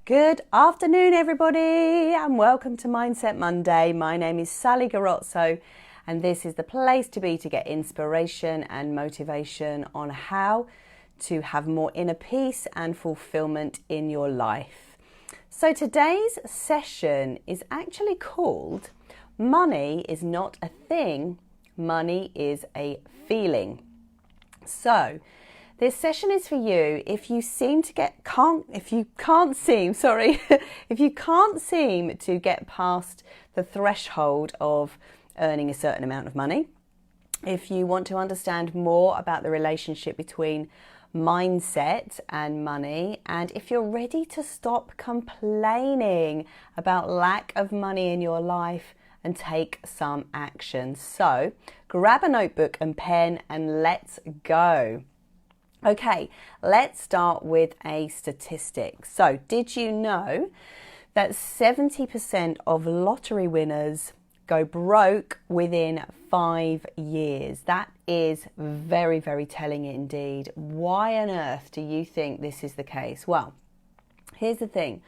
Good afternoon, everybody, and welcome to Mindset Monday. My name is Sally Garozzo, and this is the place to be to get inspiration and motivation on how to have more inner peace and fulfillment in your life. So today's session is actually called Money is Not a Thing, Money is a Feeling. So this session is for you if you can't seem to get past the threshold of earning a certain amount of money. If you want to understand more about the relationship between mindset and money, and if you're ready to stop complaining about lack of money in your life and take some action. So grab a notebook and pen and let's go. Okay, let's start with a statistic. So, did you know that 70% of lottery winners go broke within 5 years? That is very, very telling indeed. Why on earth do you think this is the case? Well, here's the thing.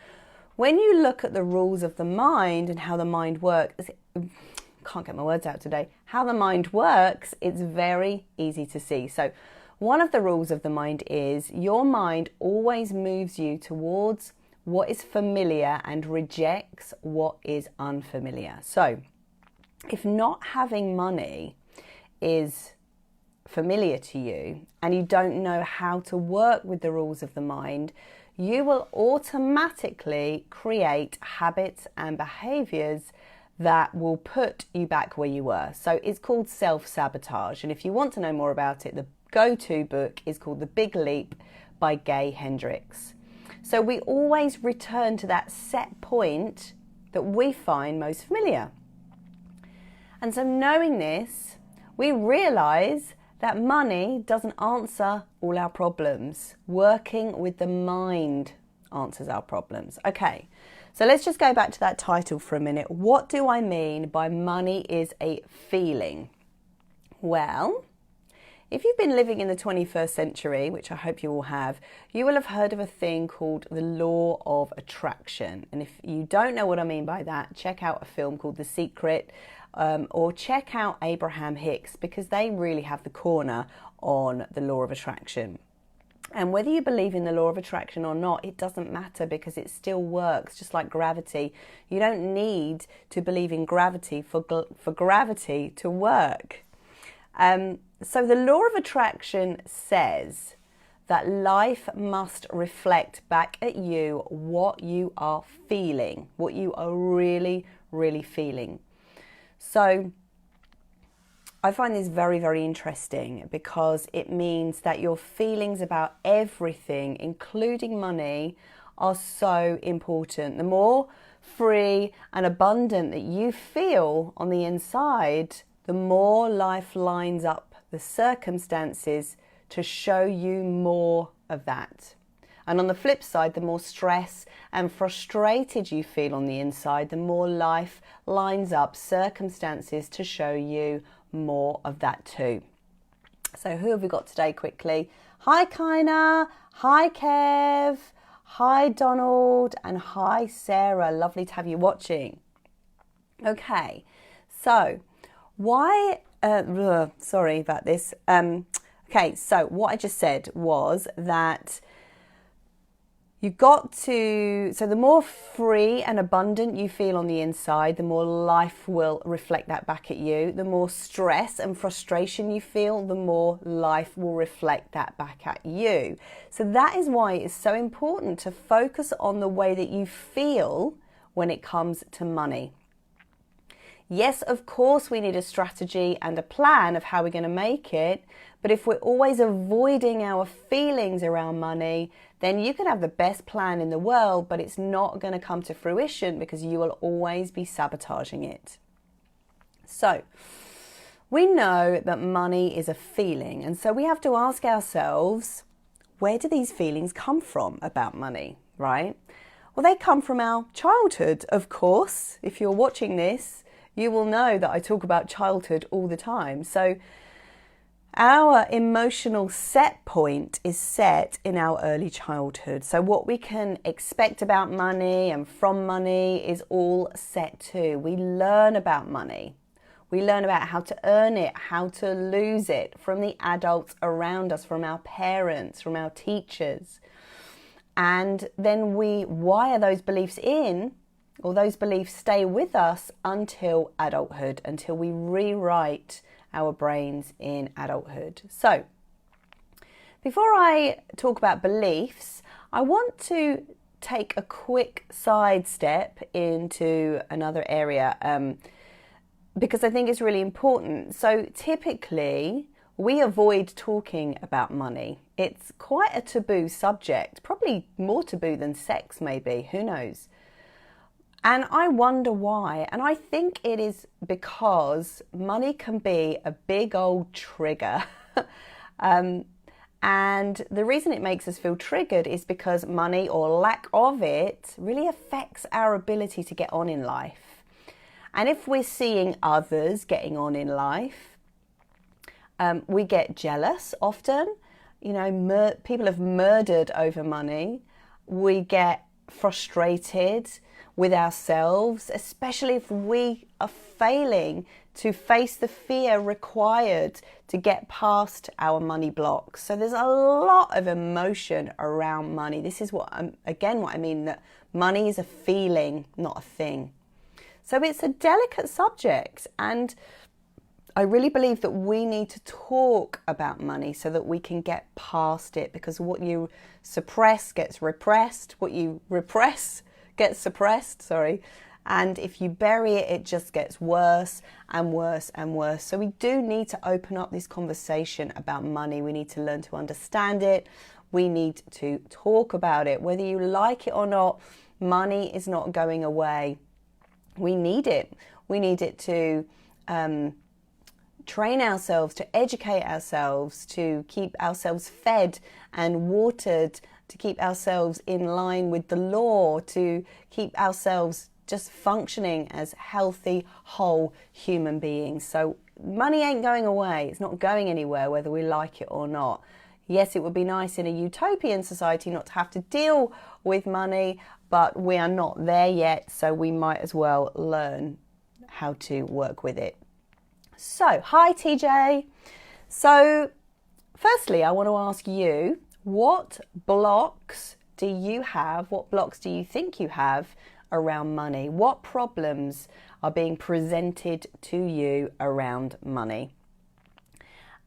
When you look at the rules of the mind and how the mind works, can't get my words out today, how the mind works, it's very easy to see. So, one of the rules of the mind is your mind always moves you towards what is familiar and rejects what is unfamiliar. So if not having money is familiar to you and you don't know how to work with the rules of the mind, you will automatically create habits and behaviors that will put you back where you were. So it's called self-sabotage. And if you want to know more about it, the go-to book is called The Big Leap by Gay Hendricks. So we always return to that set point that we find most familiar. And so knowing this, we realize that money doesn't answer all our problems. Working with the mind answers our problems. Okay, so let's just go back to that title for a minute. What do I mean by money is a feeling? Well, if you've been living in the 21st century, which I hope you all have, you will have heard of a thing called the law of attraction. And if you don't know what I mean by that, check out a film called The Secret, or check out Abraham Hicks, because they really have the corner on the law of attraction. And whether you believe in the law of attraction or not, it doesn't matter because it still works, just like gravity. You don't need to believe in gravity for gravity to work. So the law of attraction says that life must reflect back at you what you are feeling, what you are really, really feeling. So I find this very, very interesting because it means that your feelings about everything, including money, are so important. The more free and abundant that you feel on the inside, the more life lines up the circumstances to show you more of that. And on the flip side, the more stress and frustrated you feel on the inside, the more life lines up circumstances to show you more of that too. So who have we got today quickly? Hi Kaina, hi Kev, hi Donald, and hi Sarah. Lovely to have you watching. Okay, so sorry about this. Okay, so what I just said was that so the more free and abundant you feel on the inside, the more life will reflect that back at you. The more stress and frustration you feel, the more life will reflect that back at you. So that is why it's so important to focus on the way that you feel when it comes to money. Yes, of course, we need a strategy and a plan of how we're going to make it. But if we're always avoiding our feelings around money, then you can have the best plan in the world, but it's not going to come to fruition because you will always be sabotaging it. So we know that money is a feeling. And so we have to ask ourselves, where do these feelings come from about money, right? Well, they come from our childhood, of course. If you're watching this, you will know that I talk about childhood all the time. So Our emotional set point is set in our early childhood. So what we can expect about money and from money is all set too. We learn about money. We learn about how to earn it, how to lose it from the adults around us, from our parents, from our teachers. And then we wire those beliefs in, or those beliefs stay with us until adulthood, until we rewrite our brains in adulthood. So, before I talk about beliefs, I want to take a quick sidestep into another area because I think it's really important. So, typically, we avoid talking about money. It's quite a taboo subject, probably more taboo than sex, maybe, who knows? And I wonder why. And I think it is because money can be a big old trigger. And the reason it makes us feel triggered is because money, or lack of it, really affects our ability to get on in life. And if we're seeing others getting on in life, we get jealous often. You know, people have murdered over money. We get frustrated with ourselves, especially if we are failing to face the fear required to get past our money blocks. So there's a lot of emotion around money. This is what I mean, that money is a feeling, not a thing. So it's a delicate subject, and I really believe that we need to talk about money so that we can get past it, because what you suppress gets repressed, what you repress gets suppressed, and if you bury it, it just gets worse and worse and worse. So we do need to open up this conversation about money. We need to learn to understand it. We need to talk about it. Whether you like it or not, money is not going away. We need it. We need it to train ourselves, to educate ourselves, to keep ourselves fed and watered, to keep ourselves in line with the law, to keep ourselves just functioning as healthy, whole human beings. So money ain't going away. It's not going anywhere, whether we like it or not. Yes, it would be nice in a utopian society not to have to deal with money, but we are not there yet, so we might as well learn how to work with it. So, hi TJ. So, firstly, I want to ask you, what blocks do you have? What blocks do you think you have around money? What problems are being presented to you around money?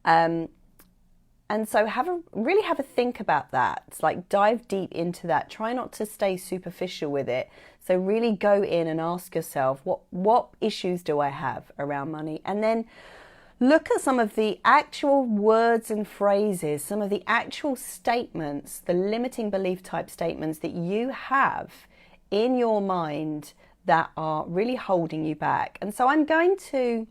And so really have a think about that. It's like dive deep into that. Try not to stay superficial with it. So really go in and ask yourself, what issues do I have around money? And then look at some of the actual words and phrases, some of the actual statements, the limiting belief type statements that you have in your mind that are really holding you back. And so I'm going to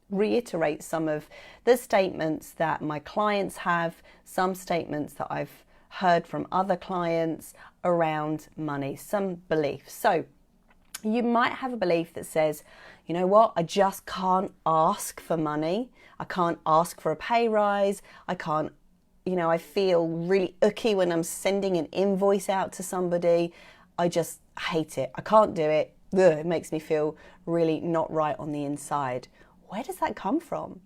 reiterate some of the statements that my clients have, some statements that I've heard from other clients around money, some beliefs. So you might have a belief that says, you know what, I just can't ask for money. I can't ask for a pay rise. I can't, I feel really icky when I'm sending an invoice out to somebody. I just hate it. I can't do it. Ugh, it makes me feel really not right on the inside. Where does that come from?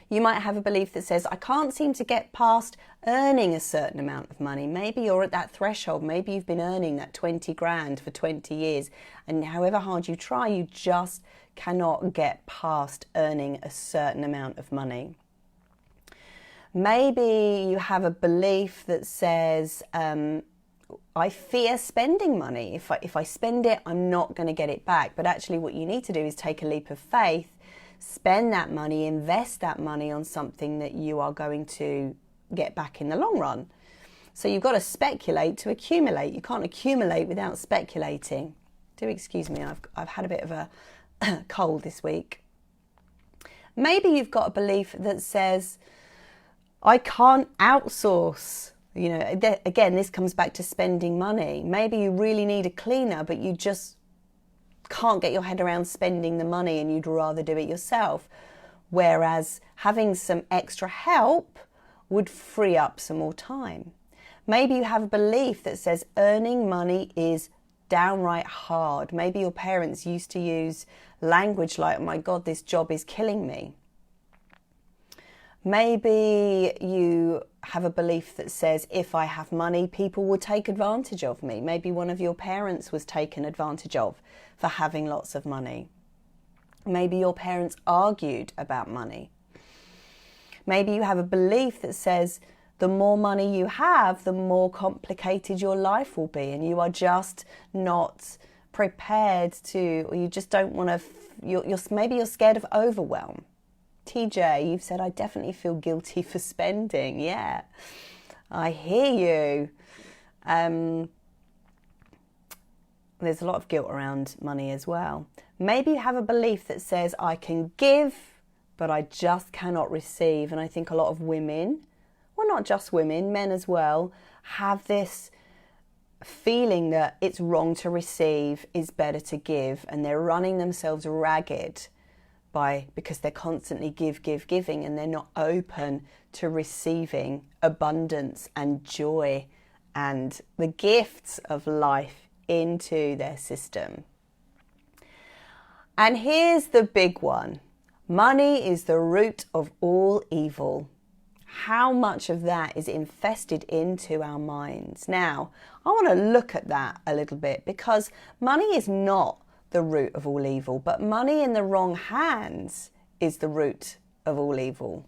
You might have a belief that says, I can't seem to get past earning a certain amount of money. Maybe you're at that threshold. Maybe you've been earning that 20 grand for 20 years. And however hard you try, you just cannot get past earning a certain amount of money. Maybe you have a belief that says, I fear spending money. If I spend it, I'm not going to get it back. But actually what you need to do is take a leap of faith, spend that money, invest that money on something that you are going to get back in the long run. So you've got to speculate to accumulate. You can't accumulate without speculating. Do excuse me, I've had a bit of a cold this week. Maybe you've got a belief that says, I can't outsource. Again, this comes back to spending money. Maybe you really need a cleaner, but you just can't get your head around spending the money and you'd rather do it yourself. whereas having some extra help would free up some more time. Maybe you have a belief that says earning money is downright hard. Maybe your parents used to use language like, oh my God, this job is killing me. Maybe you have a belief that says, if I have money, people will take advantage of me. Maybe one of your parents was taken advantage of for having lots of money. Maybe your parents argued about money. Maybe you have a belief that says, the more money you have, the more complicated your life will be, and you are just not prepared to, or you just don't want to, maybe you're scared of overwhelm. TJ, you've said, I definitely feel guilty for spending. Yeah, I hear you. There's a lot of guilt around money as well. Maybe you have a belief that says, I can give, but I just cannot receive. And I think a lot of women, well, not just women, men as well, have this feeling that it's wrong to receive, is better to give, and they're running themselves ragged because they're constantly giving, and they're not open to receiving abundance and joy and the gifts of life into their system. And here's the big one. Money is the root of all evil. How much of that is infested into our minds? Now, I want to look at that a little bit, because money is not the root of all evil, but money in the wrong hands is the root of all evil.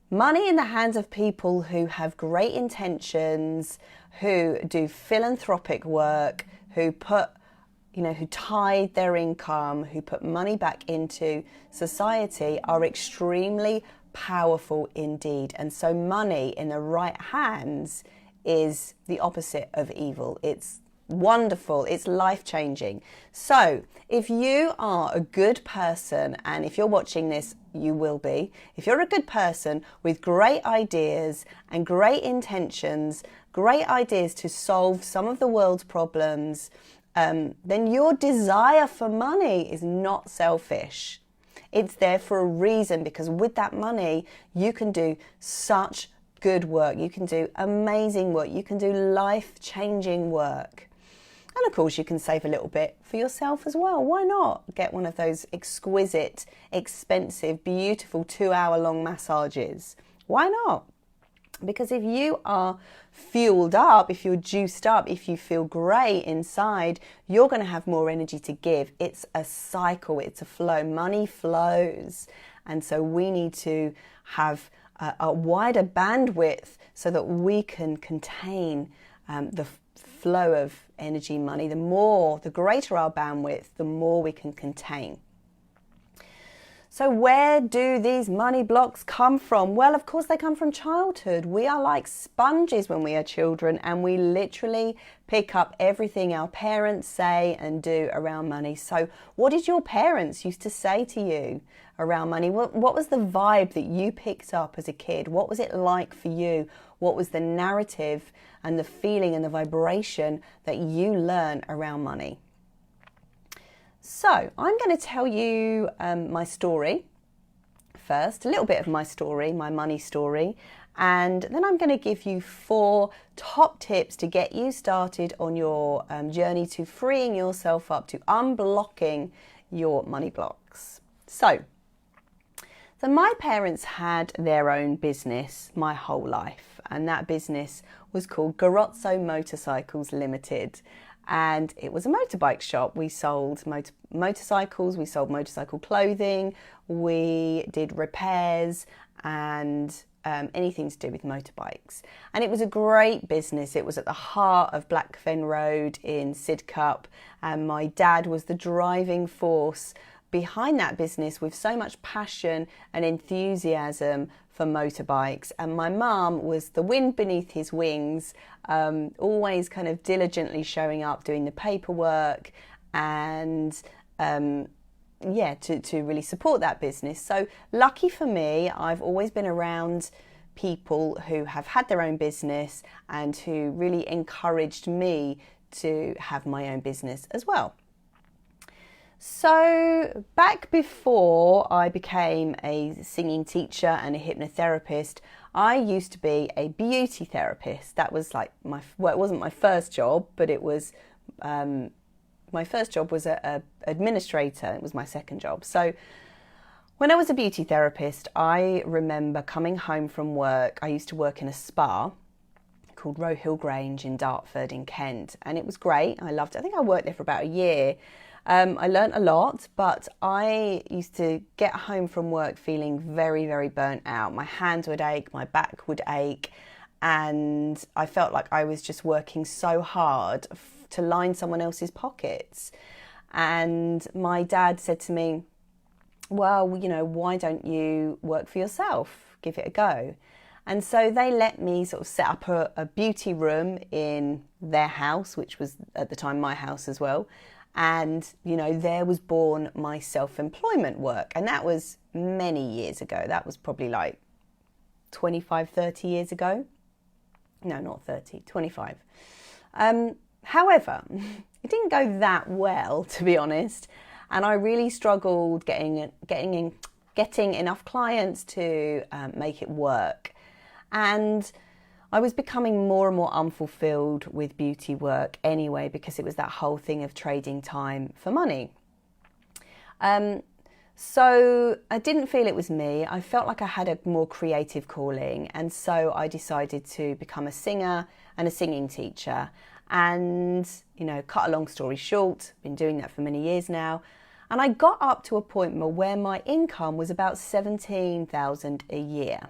Money in the hands of people who have great intentions, who do philanthropic work, who tithe their income, who put money back into society, are extremely powerful indeed. And so money in the right hands is the opposite of evil. It's wonderful. It's life-changing. So if you are a good person, and if you're watching this, you will be. If you're a good person with great ideas and great intentions, great ideas to solve some of the world's problems, then your desire for money is not selfish. It's there for a reason, because with that money, you can do such good work. You can do amazing work. You can do life-changing work. And of course, you can save a little bit for yourself as well. Why not get one of those exquisite, expensive, beautiful 2-hour-long massages? Why not? Because if you are fueled up, if you're juiced up, if you feel great inside, you're going to have more energy to give. It's a cycle. It's a flow. Money flows. And so we need to have a wider bandwidth so that we can contain the flow of energy, money. The greater our bandwidth, the more we can contain. So where do these money blocks come from? Well, of course, they come from childhood. We are like sponges when we are children, and we literally pick up everything our parents say and do around money. So what did your parents used to say to you around money? What was the vibe that you picked up as a kid? What was it like for you? What was the narrative and the feeling and the vibration that you learn around money? So I'm going to tell you my story first, a little bit of my story, my money story, and then I'm going to give you 4 top tips to get you started on your journey to freeing yourself up, to unblocking your money blocks. So my parents had their own business my whole life, and that business was called Garozzo Motorcycles Limited. And it was a motorbike shop. We sold motorcycles, we sold motorcycle clothing, we did repairs and anything to do with motorbikes. And it was a great business. It was at the heart of Blackfen Road in Sidcup, and my dad was the driving force behind that business with so much passion and enthusiasm for motorbikes. And my mum was the wind beneath his wings, always kind of diligently showing up, doing the paperwork, and to really support that business. So lucky for me, I've always been around people who have had their own business and who really encouraged me to have my own business as well. So back before I became a singing teacher and a hypnotherapist, I used to be a beauty therapist. That was like well, it wasn't my first job, but it was, my first job was a administrator. It was my second job. So when I was a beauty therapist, I remember coming home from work. I used to work in a spa called Roe Hill Grange in Dartford in Kent, and it was great. I loved it. I think I worked there for about a year. I learnt a lot, but I used to get home from work feeling very, very burnt out. My hands would ache, my back would ache, and I felt like I was just working so hard to line someone else's pockets. And my dad said to me, well, why don't you work for yourself? Give it a go. And so they let me sort of set up a beauty room in their house, which was at the time my house as well. And, there was born my self-employment work. And that was many years ago. That was probably like 25, 30 years ago. No, not 30, 25. However, it didn't go that well, to be honest. And I really struggled getting enough clients to make it work. And I was becoming more and more unfulfilled with beauty work anyway, because it was that whole thing of trading time for money. So I didn't feel it was me. I felt like I had a more creative calling. And so I decided to become a singer and a singing teacher. And, cut a long story short, been doing that for many years now. And I got up to a point where my income was about $17,000 a year.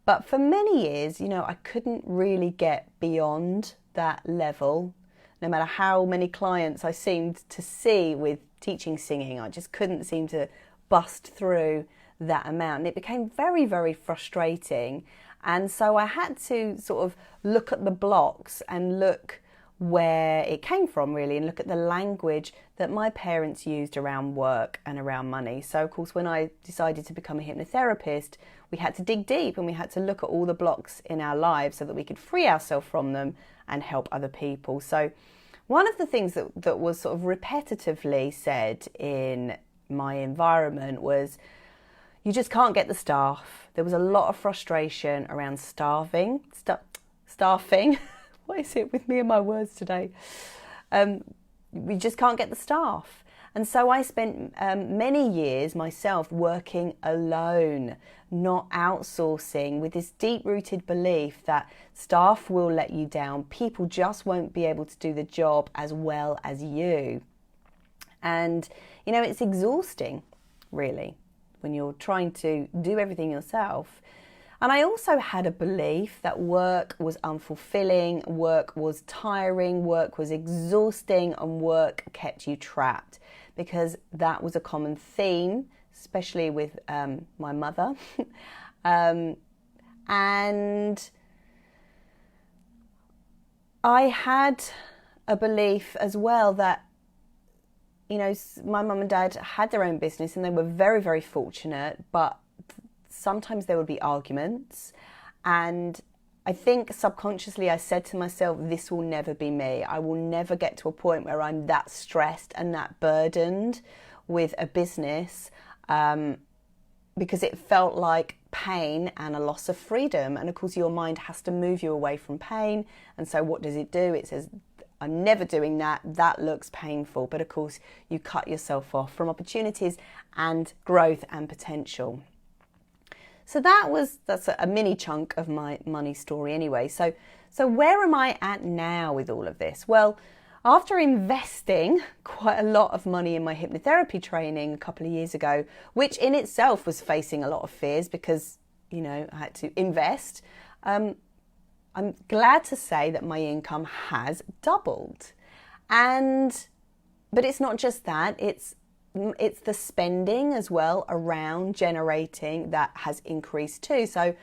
But for many years, I couldn't really get beyond that level. No matter how many clients I seemed to see with teaching singing, I just couldn't seem to bust through that amount. And it became very, very frustrating. And so I had to sort of look at the blocks and look where it came from, really, and look at the language that my parents used around work and around money. So, of course, when I decided to become a hypnotherapist, we had to dig deep and we had to look at all the blocks in our lives so that we could free ourselves from them and help other people. So one of the things that was sort of repetitively said in my environment was, you just can't get the staff. There was a lot of frustration around staffing. What is it with me and my words today? We just can't get the staff. And so I spent many years myself working alone, not outsourcing, with this deep-rooted belief that staff will let you down. People just won't be able to do the job as well as you. And, it's exhausting, really, when you're trying to do everything yourself. And I also had a belief that work was unfulfilling, work was tiring, work was exhausting, and work kept you trapped, because that was a common theme, especially with my mother. And I had a belief as well that, my mum and dad had their own business and they were very, very fortunate, but sometimes there would be arguments, and I think subconsciously I said to myself, this will never be me. I will never get to a point where I'm that stressed and that burdened with a business, because it felt like pain and a loss of freedom. And of course your mind has to move you away from pain, and so what does it do? It says, I'm never doing that. That looks painful. But of course you cut yourself off from opportunities and growth and potential. So that's a mini chunk of my money story anyway. So where am I at now with all of this? Well, after investing quite a lot of money in my hypnotherapy training a couple of years ago, which in itself was facing a lot of fears because, I had to invest, I'm glad to say that my income has doubled. But it's not just that, it's the spending as well around generating that has increased too. So,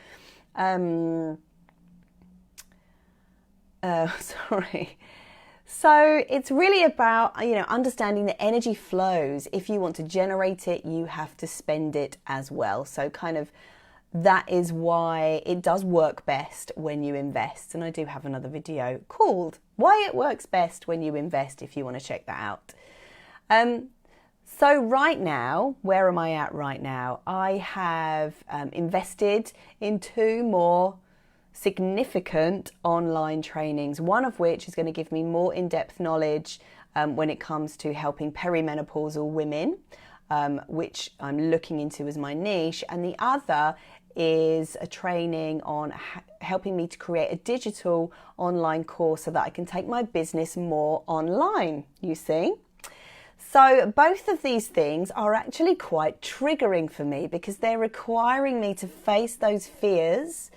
So it's really about, understanding the energy flows. If you want to generate it, you have to spend it as well. So kind of that is why it does work best when you invest. And I do have another video called Why It Works Best When You Invest, if you want to check that out. So right now, where am I at right now? I have invested in 2 more significant online trainings, one of which is going to give me more in-depth knowledge when it comes to helping perimenopausal women, which I'm looking into as my niche, and the other is a training on helping me to create a digital online course so that I can take my business more online, you see. So both of these things are actually quite triggering for me because they're requiring me to face those fears,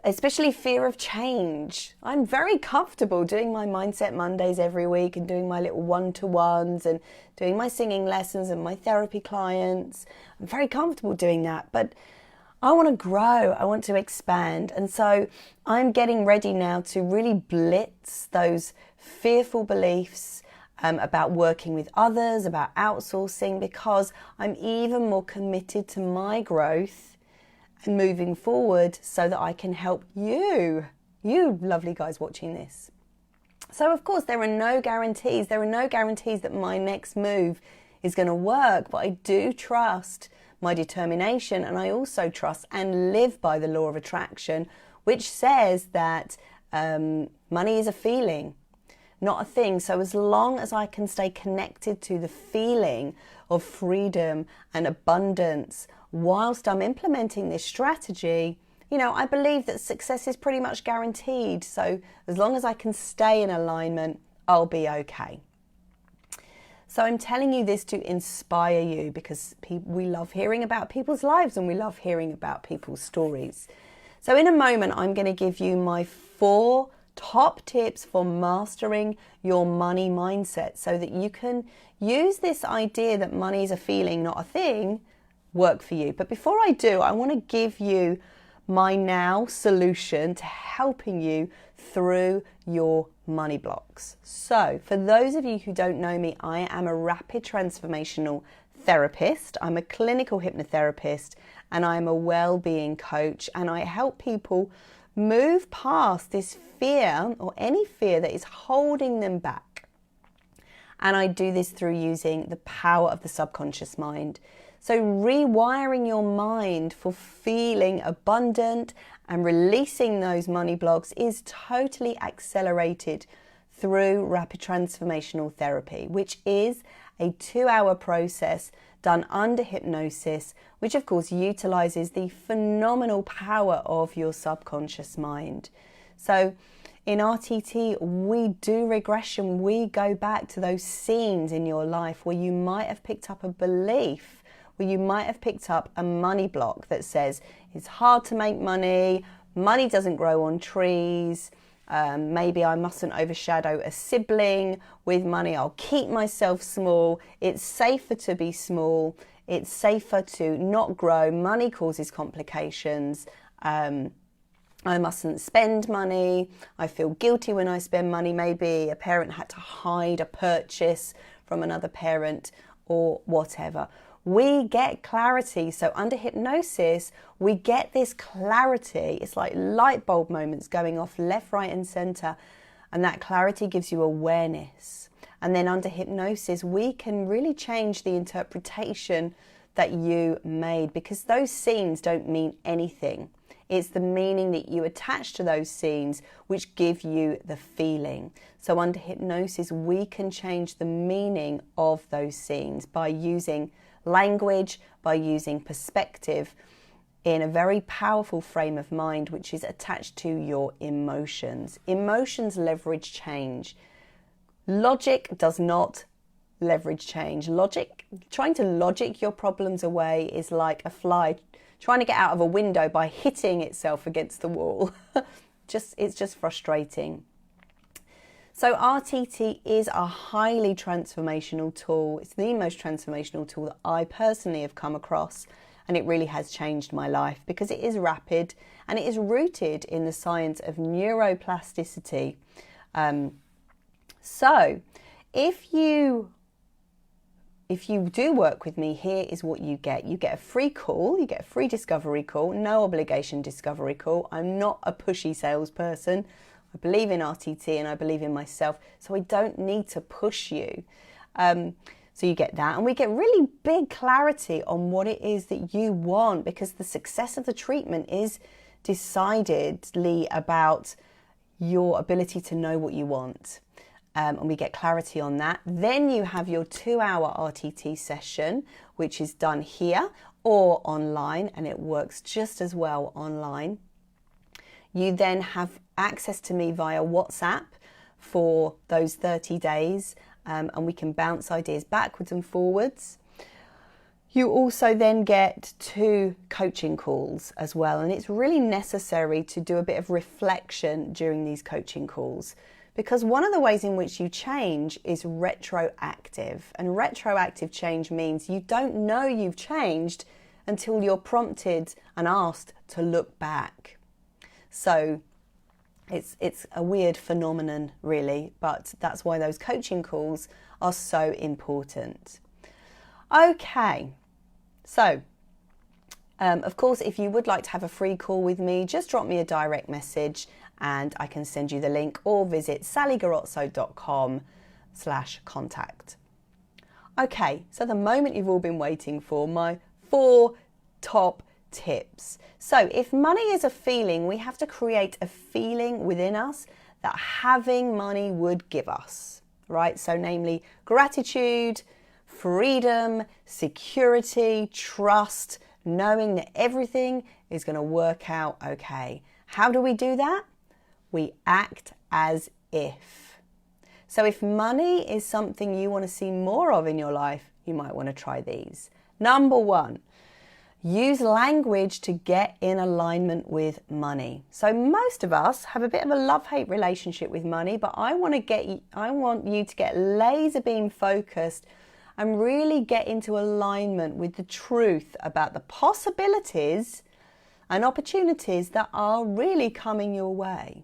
especially fear of change. I'm very comfortable doing my Mindset Mondays every week and doing my little one-to-ones and doing my singing lessons and my therapy clients. I'm very comfortable doing that, but I want to grow, I want to expand. And so I'm getting ready now to really blitz those fearful beliefs about working with others, about outsourcing, because I'm even more committed to my growth and moving forward so that I can help you lovely guys watching this. So of course there are no guarantees. There are no guarantees that my next move is going to work, but I do trust my determination, and I also trust and live by the law of attraction, which says that money is a feeling, not a thing. So as long as I can stay connected to the feeling of freedom and abundance whilst I'm implementing this strategy, I believe that success is pretty much guaranteed. So as long as I can stay in alignment, I'll be okay. So I'm telling you this to inspire you because we love hearing about people's lives and we love hearing about people's stories. So in a moment, I'm going to give you my 4 top tips for mastering your money mindset so that you can use this idea that money is a feeling, not a thing, work for you. But before I do, I want to give you my now solution to helping you through your money blocks. So for those of you who don't know me, I am a rapid transformational therapist. I'm a clinical hypnotherapist and I'm a well-being coach, and I help people move past this fear or any fear that is holding them back. And I do this through using the power of the subconscious mind. So rewiring your mind for feeling abundant and releasing those money blocks is totally accelerated through rapid transformational therapy, which is a 2-hour process done under hypnosis, which of course utilizes the phenomenal power of your subconscious mind. So in RTT, we do regression. We go back to those scenes in your life where you might have picked up a belief, where you might have picked up a money block that says it's hard to make money, money doesn't grow on trees, maybe I mustn't overshadow a sibling with money, I'll keep myself small, it's safer to be small, it's safer to not grow, money causes complications, I mustn't spend money, I feel guilty when I spend money, maybe a parent had to hide a purchase from another parent or whatever. We get clarity. So under hypnosis, we get this clarity. It's like light bulb moments going off left, right, and center. And that clarity gives you awareness. And then under hypnosis, we can really change the interpretation that you made, because those scenes don't mean anything. It's the meaning that you attach to those scenes which give you the feeling. So under hypnosis, we can change the meaning of those scenes by using language, by using perspective in a very powerful frame of mind which is attached to your emotions. Emotions leverage change. Logic does not leverage change. Trying to logic your problems away is like a fly trying to get out of a window by hitting itself against the wall. It's just frustrating. So RTT is a highly transformational tool. It's the most transformational tool that I personally have come across, and it really has changed my life because it is rapid and it is rooted in the science of neuroplasticity. So if you do work with me, here is what you get. You get a free call, you get a free discovery call, no obligation discovery call. I'm not a pushy salesperson. I believe in RTT and I believe in myself, so I don't need to push you. So you get that, and we get really big clarity on what it is that you want, because the success of the treatment is decidedly about your ability to know what you want. And we get clarity on that. Then you have your 2-hour RTT session, which is done here or online, and it works just as well online. You then have access to me via WhatsApp for those 30 days, and we can bounce ideas backwards and forwards. You also then get 2 coaching calls as well, and it's really necessary to do a bit of reflection during these coaching calls, because one of the ways in which you change is retroactive, and retroactive change means you don't know you've changed until you're prompted and asked to look back. So it's a weird phenomenon, really, but that's why those coaching calls are so important. Okay, so of course, if you would like to have a free call with me, just drop me a direct message and I can send you the link, or visit sallygarozzo.com/contact. Okay, so the moment you've all been waiting for, my 4 top tips. So if money is a feeling, we have to create a feeling within us that having money would give us, right? So namely gratitude, freedom, security, trust, knowing that everything is going to work out okay. How do we do that? We act as if. So if money is something you want to see more of in your life, you might want to try these. Number 1, use language to get in alignment with money. So most of us have a bit of a love-hate relationship with money, but I want you to get laser beam focused and really get into alignment with the truth about the possibilities and opportunities that are really coming your way.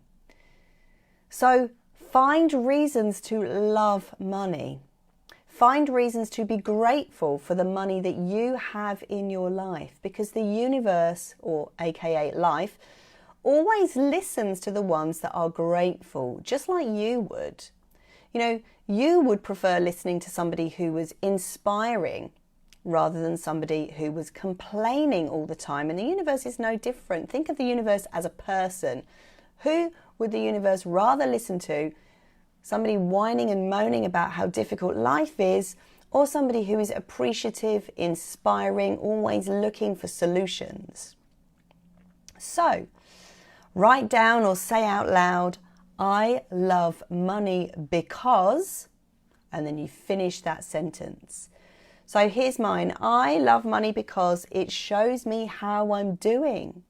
So find reasons to love money. Find reasons to be grateful for the money that you have in your life, because the universe, or aka life, always listens to the ones that are grateful, just like you would. You know, you would prefer listening to somebody who was inspiring rather than somebody who was complaining all the time. And the universe is no different. Think of the universe as a person. Who would the universe rather listen to? Somebody whining and moaning about how difficult life is, or somebody who is appreciative, inspiring, always looking for solutions? So, write down or say out loud, I love money because, and then you finish that sentence. So here's mine. I love money because it shows me how I'm doing.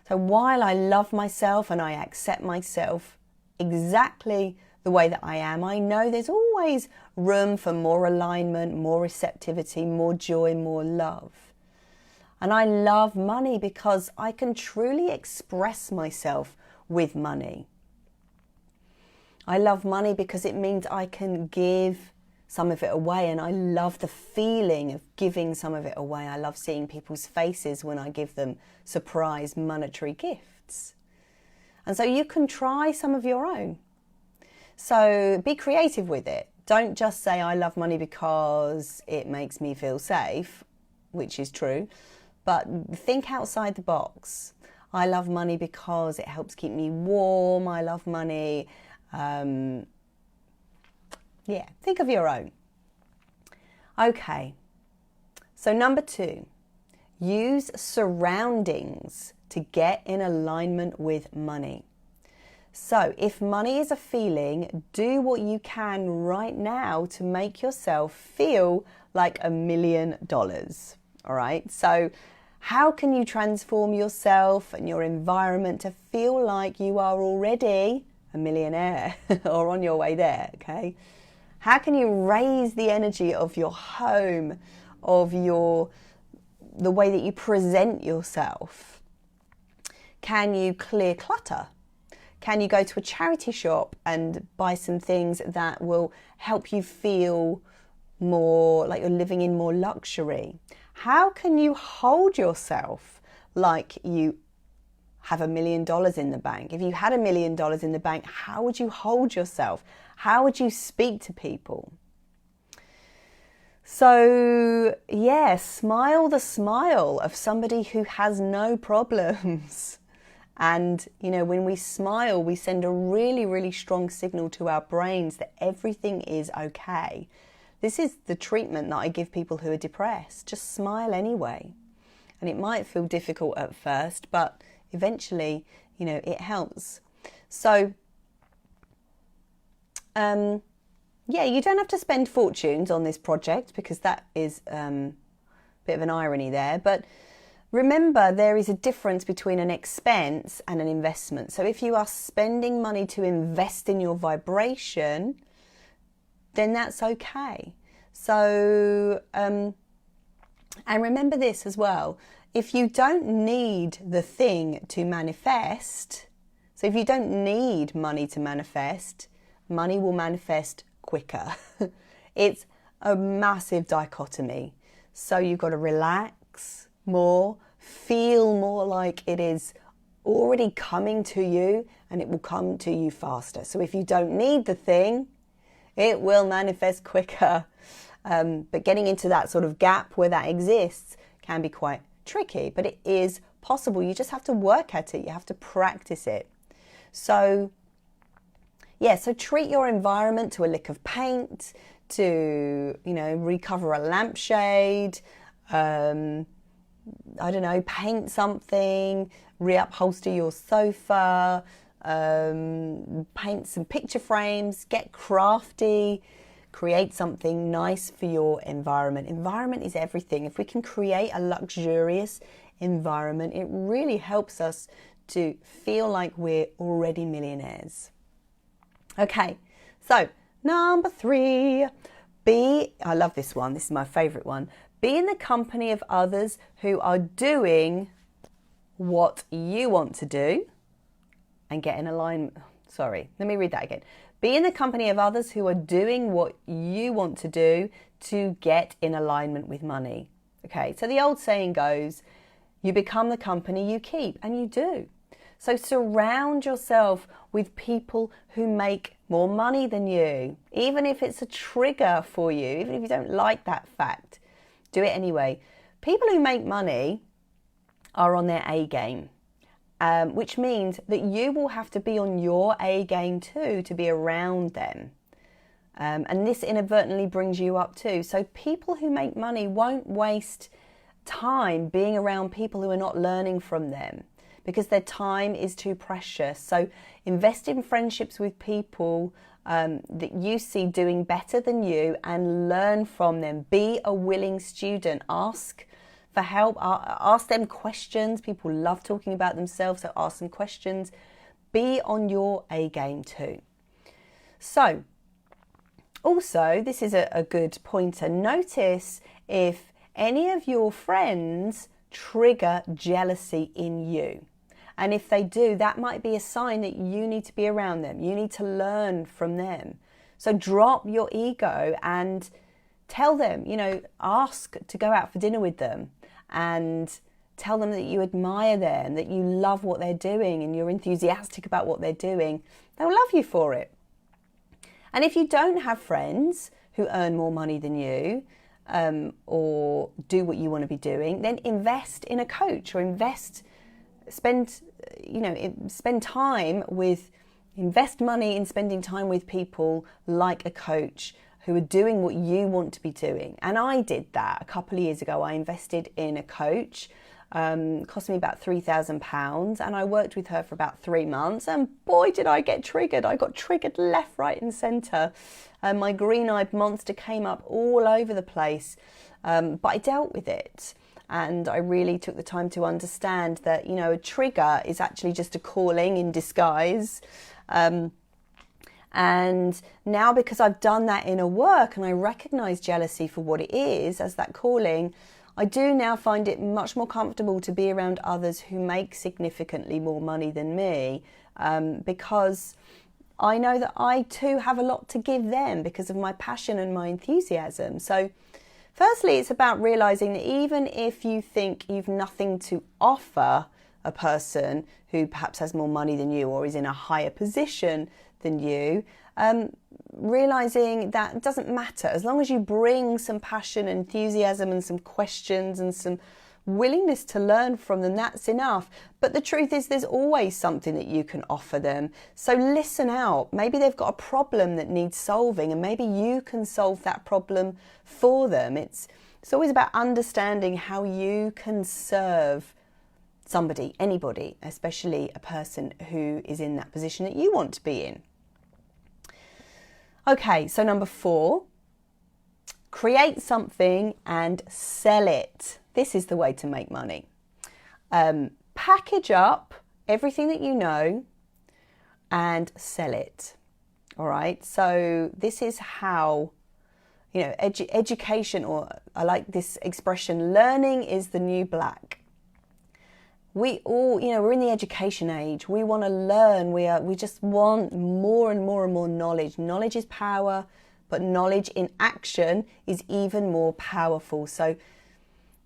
So while I love myself and I accept myself exactly the way that I am, I know there's always room for more alignment, more receptivity, more joy, more love. And I love money because I can truly express myself with money. I love money because it means I can give some of it away, and I love the feeling of giving some of it away. I love seeing people's faces when I give them surprise monetary gifts. And so you can try some of your own. So be creative with it. Don't just say, I love money because it makes me feel safe, which is true, but think outside the box. I love money because it helps keep me warm. I love money. Think of your own. Okay, so number 2, use surroundings to get in alignment with money. So if money is a feeling, do what you can right now to make yourself feel like $1 million. All right, so how can you transform yourself and your environment to feel like you are already a millionaire or on your way there? Okay, how can you raise the energy of your home, of the way that you present yourself? Can you clear clutter? Can you go to a charity shop and buy some things that will help you feel more like you're living in more luxury? How can you hold yourself like you have $1 million in the bank? If you had $1 million in the bank, how would you hold yourself? How would you speak to people? So, yeah, smile the smile of somebody who has no problems. And, when we smile, we send a really, really strong signal to our brains that everything is okay. This is the treatment that I give people who are depressed. Just smile anyway. And it might feel difficult at first, but eventually, it helps. So, yeah, you don't have to spend fortunes on this project, because that is a bit of an irony there. But remember, there is a difference between an expense and an investment. So if you are spending money to invest in your vibration, then that's okay. So, and remember this as well. If you don't need the thing to manifest, so if you don't need money to manifest, money will manifest quicker. It's a massive dichotomy. So you've got to relax more, feel more like it is already coming to you, and it will come to you faster. So if you don't need the thing, it will manifest quicker. But getting into that sort of gap where that exists can be quite tricky, but it is possible. You just have to work at it. You have to practice it. So, yeah, so treat your environment to a lick of paint, to, recover a lampshade, I don't know, paint something, reupholster your sofa, paint some picture frames, get crafty, create something nice for your environment. Environment is everything. If we can create a luxurious environment, it really helps us to feel like we're already millionaires. Okay, so number 3, I love this one. This is my favorite one. Be in the company of others who are doing what you want to do and get in alignment. Sorry, let me read that again. Be in the company of others who are doing what you want to do to get in alignment with money. Okay, so the old saying goes, you become the company you keep, and you do. So surround yourself with people who make more money than you, even if it's a trigger for you, even if you don't like that fact. Do it anyway. People who make money are on their A game, which means that you will have to be on your A game too to be around them. And this inadvertently brings you up too. So people who make money won't waste time being around people who are not learning from them, because their time is too precious. So invest in friendships with people that you see doing better than you and learn from them. Be a willing student. Ask for help. Ask them questions. People love talking about themselves, so ask them questions. Be on your A game too. So also, this is a good pointer. Notice if any of your friends trigger jealousy in you. And if they do, that might be a sign that you need to be around them. You need to learn from them. So drop your ego and tell them, ask to go out for dinner with them and tell them that you admire them, that you love what they're doing and you're enthusiastic about what they're doing. They'll love you for it. And if you don't have friends who earn more money than you, or do what you want to be doing, then invest in a coach, or invest money in spending time with people like a coach who are doing what you want to be doing. And I did that a couple of years ago. I invested in a coach, cost me about £3,000, and I worked with her for about 3 months, and boy did I get triggered. I got triggered left, right and centre. My green-eyed monster came up all over the place, but I dealt with it. And I really took the time to understand that, a trigger is actually just a calling in disguise. And now, because I've done that inner work and I recognize jealousy for what it is, as that calling, I do now find it much more comfortable to be around others who make significantly more money than me, because I know that I too have a lot to give them because of my passion and my enthusiasm. So firstly, it's about realizing that even if you think you've nothing to offer a person who perhaps has more money than you or is in a higher position, than you, realizing that it doesn't matter. As long as you bring some passion, enthusiasm, and some questions and some willingness to learn from them, that's enough. But the truth is, there's always something that you can offer them. So listen out. Maybe they've got a problem that needs solving, and maybe you can solve that problem for them. It's always about understanding how you can serve somebody, anybody, especially a person who is in that position that you want to be in. Okay, so number 4, create something and sell it. This is the way to make money. Package up everything that you know and sell it. All right, so this is how, education, or I like this expression, learning is the new black. We all, we're in the education age. We want to learn. We just want more and more and more knowledge. Knowledge is power, but knowledge in action is even more powerful. So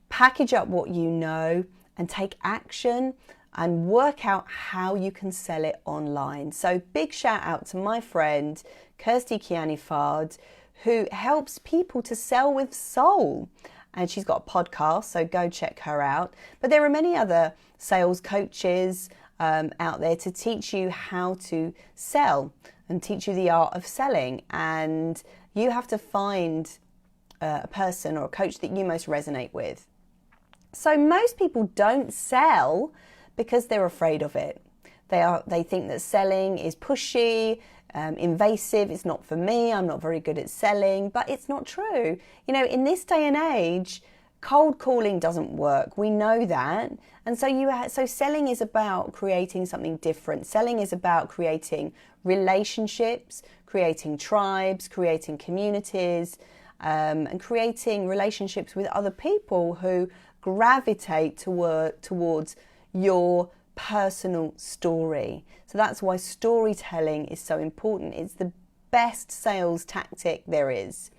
package up what you know and take action and work out how you can sell it online. So big shout out to my friend, Kirsty Kiani-Fard, who helps people to sell with soul. And she's got a podcast, so go check her out. But there are many other sales coaches out there to teach you how to sell and teach you the art of selling. And you have to find a person or a coach that you most resonate with. So most people don't sell because they're afraid of it. They think that selling is pushy, invasive. It's not for me. I'm not very good at selling, but it's not true. In this day and age, cold calling doesn't work. We know that. And so selling is about creating something different. Selling is about creating relationships, creating tribes, creating communities, and creating relationships with other people who gravitate towards your personal story. So that's why storytelling is so important. It's the best sales tactic there is.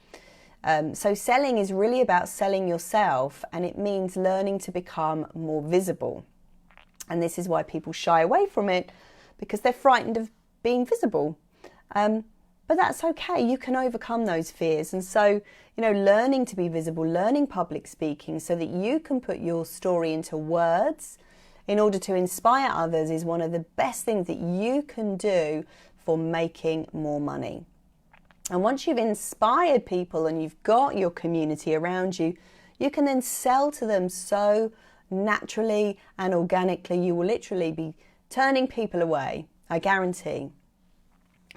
So selling is really about selling yourself, and it means learning to become more visible. And this is why people shy away from it, because they're frightened of being visible. But that's okay. You can overcome those fears. And so, learning to be visible, learning public speaking so that you can put your story into words in order to inspire others is one of the best things that you can do for making more money. And once you've inspired people and you've got your community around you, you can then sell to them so naturally and organically. You will literally be turning people away, I guarantee.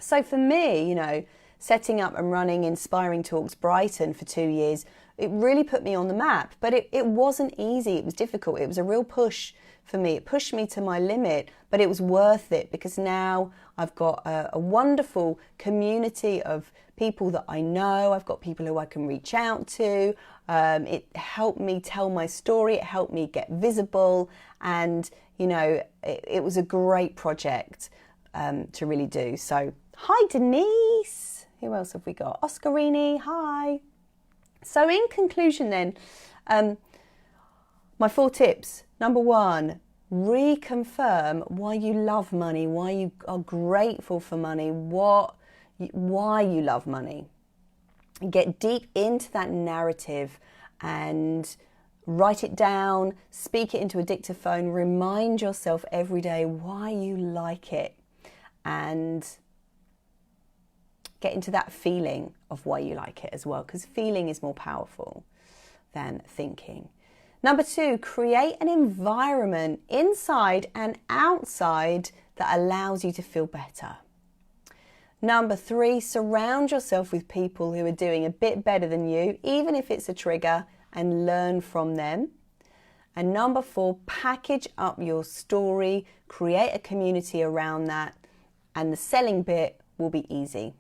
So for me, setting up and running Inspiring Talks Brighton for 2 years, it really put me on the map. But it wasn't easy. It was difficult. It was a real push for me. It pushed me to my limit, but it was worth it because now I've got a wonderful community of people that I know. I've got people who I can reach out to. It helped me tell my story. It helped me get visible. And, it was a great project to really do. So, hi, Denise. Who else have we got? Oscarini, hi. So in conclusion then, my 4 tips. Number 1, reconfirm why you love money, why you are grateful for money, why you love money. Get deep into that narrative and write it down, speak it into a dictaphone, remind yourself every day why you like it, and get into that feeling of why you like it as well, because feeling is more powerful than thinking. Number 2, create an environment inside and outside that allows you to feel better. Number 3, surround yourself with people who are doing a bit better than you, even if it's a trigger, and learn from them. And number 4, package up your story, create a community around that, and the selling bit will be easy.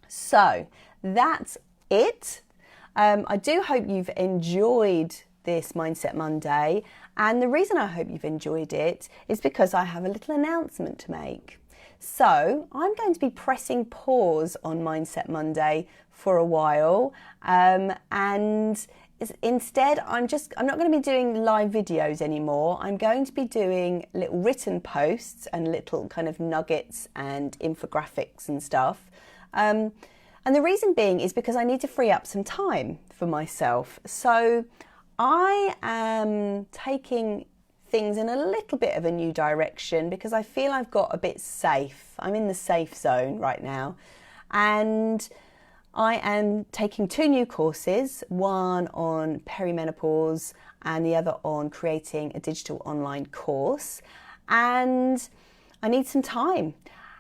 So that's it. I do hope you've enjoyed this Mindset Monday, and the reason I hope you've enjoyed it is because I have a little announcement to make. So I'm going to be pressing pause on Mindset Monday for a while, and instead, I'm not going to be doing live videos anymore. I'm going to be doing little written posts and little kind of nuggets and infographics and stuff. And the reason being is because I need to free up some time for myself. So I am taking things in a little bit of a new direction because I feel I've got a bit safe. I'm in the safe zone right now. And I am taking 2 new courses, one on perimenopause and the other on creating a digital online course. And I need some time.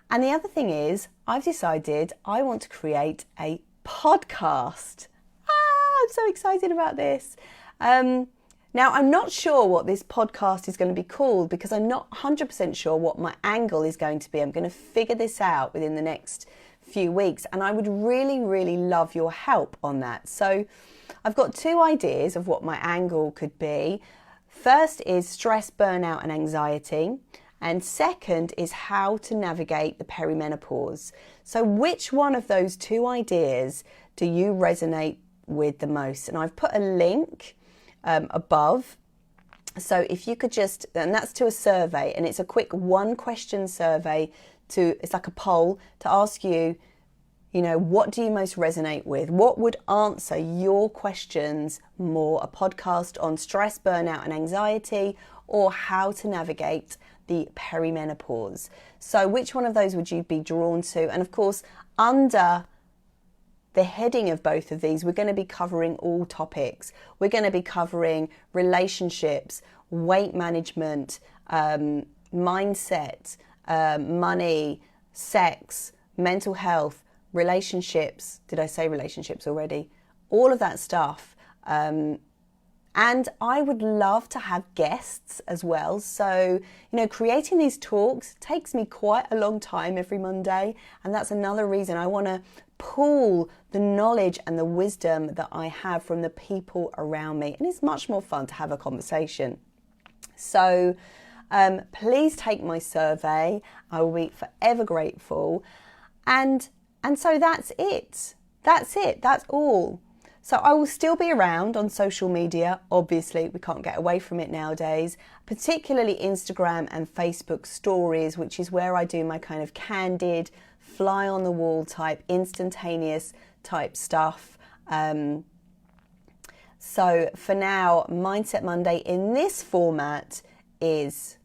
And the other thing is, I've decided I want to create a podcast. I'm so excited about this. Now, I'm not sure what this podcast is going to be called because I'm not 100% sure what my angle is going to be. I'm going to figure this out within the next few weeks, and I would really, really love your help on that. So I've got 2 ideas of what my angle could be. First is stress, burnout and anxiety, and second is how to navigate the perimenopause. So which one of those 2 ideas do you resonate with the most? And I've put a link above. So if you could just, and that's to a survey, and it's a quick 1-question survey. It's like a poll to ask you, what do you most resonate with? What would answer your questions more? A podcast on stress, burnout and anxiety, or how to navigate the perimenopause? So which one of those would you be drawn to? And of course, under the heading of both of these, we're going to be covering all topics. We're going to be covering relationships, weight management, mindset, money, sex, mental health, relationships. Did I say relationships already? All of that stuff. And I would love to have guests as well. So, creating these talks takes me quite a long time every Monday. And that's another reason I want to pool the knowledge and the wisdom that I have from the people around me. And it's much more fun to have a conversation. So, please take my survey. I will be forever grateful. And so that's it. That's all. So I will still be around on social media. Obviously, we can't get away from it nowadays, particularly Instagram and Facebook stories, which is where I do my kind of candid, fly on the wall type, instantaneous type stuff. So for now, Mindset Monday in this format is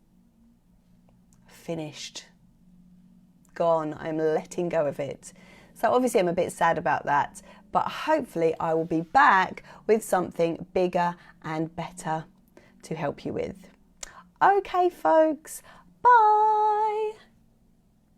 finished, gone. I'm letting go of it. So obviously I'm a bit sad about that, but hopefully I will be back with something bigger and better to help you with. Okay, folks, bye.